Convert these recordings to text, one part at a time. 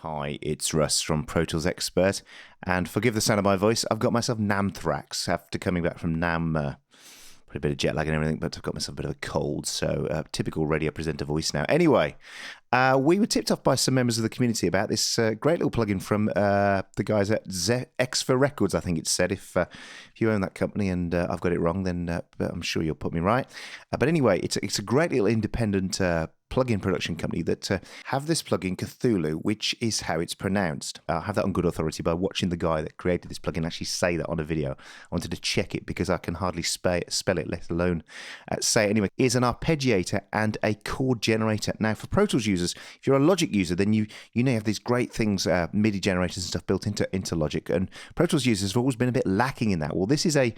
Hi, it's Russ from Pro Tools Expert, and forgive the sound of my voice, I've got myself Namthrax after coming back from Nam, pretty bit of jet lag and everything, but I've got myself a bit of a cold, so typical radio presenter voice now. Anyway, we were tipped off by some members of the community about this great little plugin from the guys at X for Records, I think it said. If you own that company and I've got it wrong, then I'm sure you'll put me right. But anyway, it's a great little independent plugin production company that have this plugin Cthulhu, which is how it's pronounced. I have that on good authority by watching the guy that created this plugin actually say that on a video. I wanted to check it because I can hardly spell it, let alone say it. Anyway, is an arpeggiator and a chord generator. Now, for Pro Tools users, if you're a Logic user, then you know have these great things, MIDI generators and stuff built into Logic, and Pro Tools users have always been a bit lacking in that. Well, this is a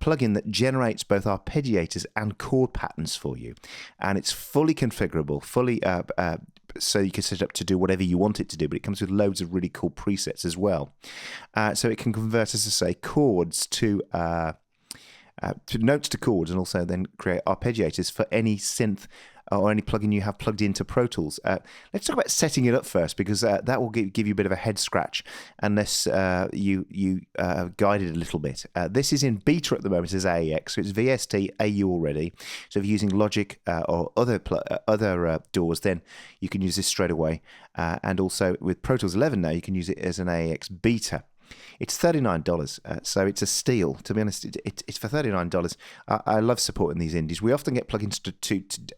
plugin that generates both arpeggiators and chord patterns for you, and it's fully configurable, fully so you can set it up to do whatever you want it to do, but it comes with loads of really cool presets as well. So it can convert, as I say, chords to notes to chords, and also then create arpeggiators for any synth or any plugin you have plugged into Pro Tools. Let's talk about setting it up first, because that will give you a bit of a head scratch unless you guide it a little bit. This is in beta at the moment as AAX, so it's VST AU already. So if you're using Logic or other DAWs, then you can use this straight away. And also with Pro Tools 11 now, you can use it as an AAX beta. It's $39, so it's a steal. To be honest, it's for $39. I love supporting these indies. We often get plugins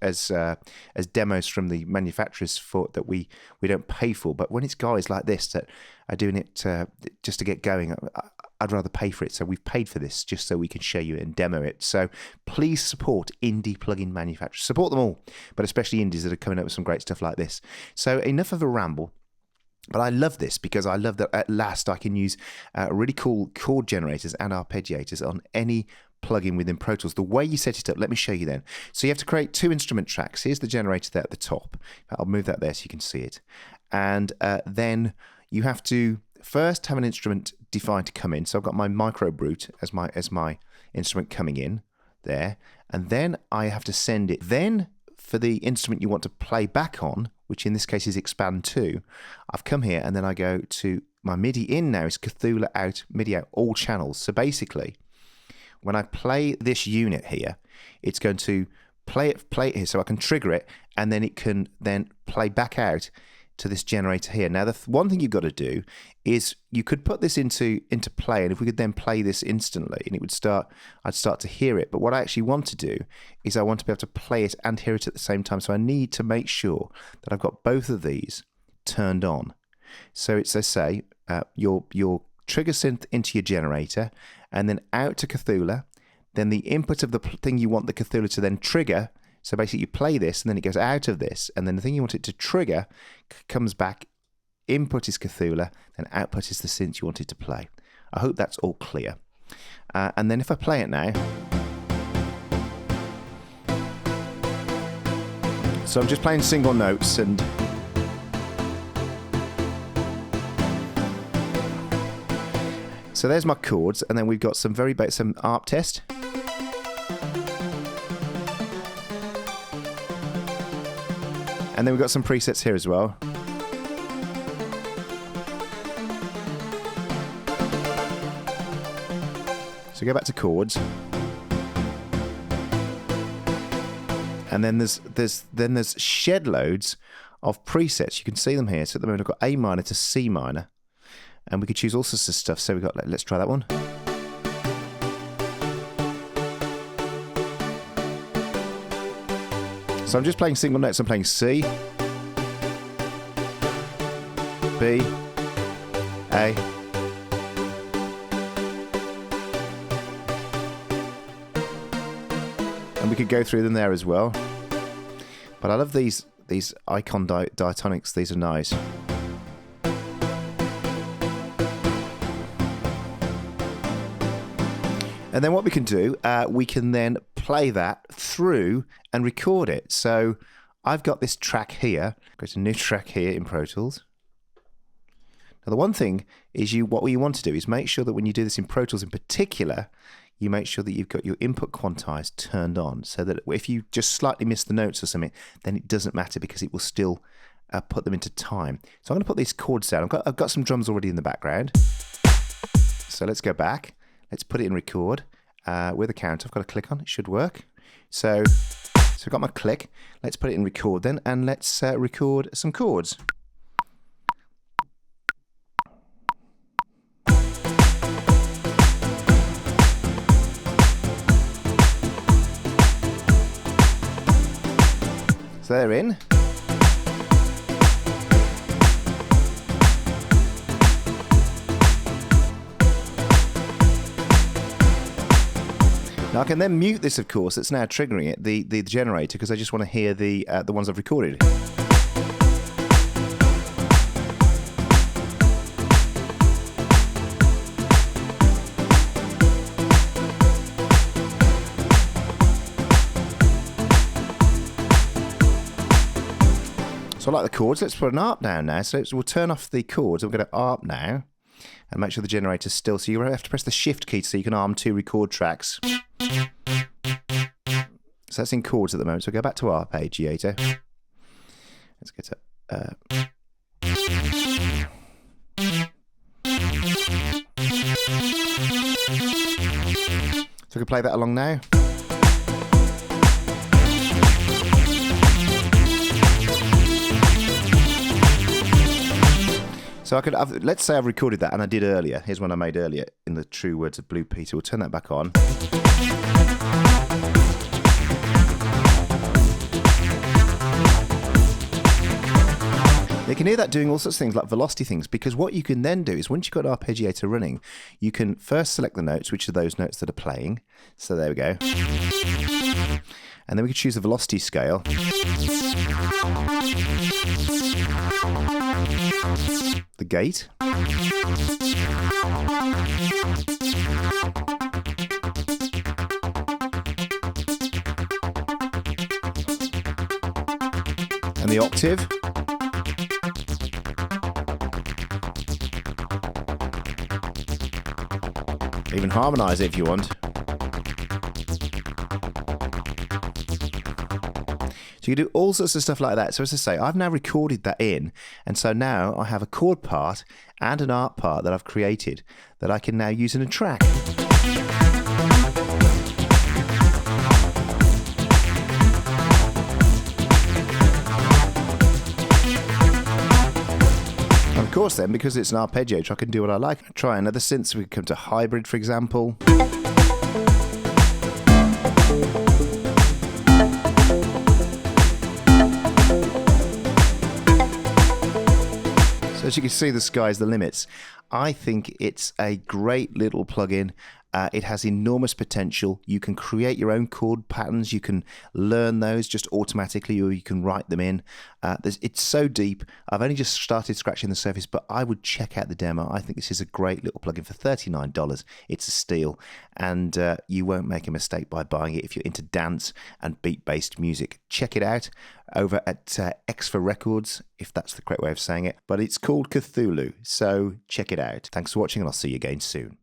as demos from the manufacturers that we don't pay for. But when it's guys like this that are doing it just to get going, I'd rather pay for it. So we've paid for this just so we can show you and demo it. So please support indie plugin manufacturers. Support them all, but especially indies that are coming up with some great stuff like this. So enough of a ramble. But I love this because I love that at last I can use really cool chord generators and arpeggiators on any plugin within Pro Tools. The way you set it up, let me show you then. So you have to create two instrument tracks. Here's the generator there at the top. I'll move that there so you can see it. And then you have to first have an instrument defined to come in. So I've got my micro brute as my instrument coming in there. And then I have to send it. Then for the instrument you want to play back on, which in this case is expand 2, I've come here and then I go to my MIDI in now is Cthulhu out, MIDI out, all channels. So basically, when I play this unit here, it's going to play it here, so I can trigger it, and then it can then play back out to this generator here. Now, the one thing you've got to do is you could put this into play, and if we could then play this instantly, and I'd start to hear it. But what I actually want to do is I want to be able to play it and hear it at the same time. So I need to make sure that I've got both of these turned on. So it's, let's say, your trigger synth into your generator, and then out to Cthulhu. Then the input of the thing you want the Cthulhu to then trigger. So basically you play this and then it goes out of this, and then the thing you want it to trigger comes back. Input is Cthulhu, then output is the synth you want it to play. I hope that's all clear. And then if I play it now, so I'm just playing single notes, and so there's my chords, and then we've got some some ARP test. And then we've got some presets here as well. So go back to chords. And then there's shed loads of presets. You can see them here. So at the moment I've got A minor to C minor. And we could choose all sorts of stuff. So we've got, let's try that one. So I'm just playing single notes. I'm playing C, B, A, and we could go through them there as well. But I love these icon diatonics. These are nice. And then what we can do, we can then play that through and record it. So I've got this track here. Got a new track here in Pro Tools. Now the one thing is what you want to do is make sure that when you do this in Pro Tools in particular, you make sure that you've got your input quantize turned on, so that if you just slightly miss the notes or something, then it doesn't matter because it will still put them into time. So I'm going to put these chords down. I've got some drums already in the background. So let's go back. Let's put it in record with a count. I've got to click on. It should work. So I've got my click. Let's put it in record then, and let's record some chords. So they're in. Now I can then mute this, of course. It's now triggering it, the generator, because I just want to hear the ones I've recorded. So I like the chords. Let's put an ARP down now. So we'll turn off the chords. I'm going to ARP now and make sure the generator's still. So you have to press the Shift key so you can arm 2 record tracks. So that's in chords at the moment. So we'll go back to arpeggiator. Let's get to... So we can play that along now. So let's say I've recorded that, and I did earlier. Here's one I made earlier in the true words of Blue Peter. We'll turn that back on. You can hear that doing all sorts of things like velocity things, because what you can then do is once you've got an arpeggiator running, you can first select the notes, which are those notes that are playing. So there we go. And then we can choose the velocity scale. The gate. And the octave. Even harmonize it if you want. So you can do all sorts of stuff like that. So as I say, I've now recorded that in, and so now I have a chord part and an art part that I've created that I can now use in a track. Of course then, because it's an arpeggiator, I can do what I like. Try another synth, so we can come to hybrid, for example. So as you can see, the sky's the limits. I think it's a great little plugin. It has enormous potential. You can create your own chord patterns. You can learn those just automatically, or you can write them in. It's so deep. I've only just started scratching the surface, but I would check out the demo. I think this is a great little plugin for $39. It's a steal, and you won't make a mistake by buying it if you're into dance and beat-based music. Check it out over at X for Records, if that's the correct way of saying it. But it's called Cthulhu, so check it out. Thanks for watching, and I'll see you again soon.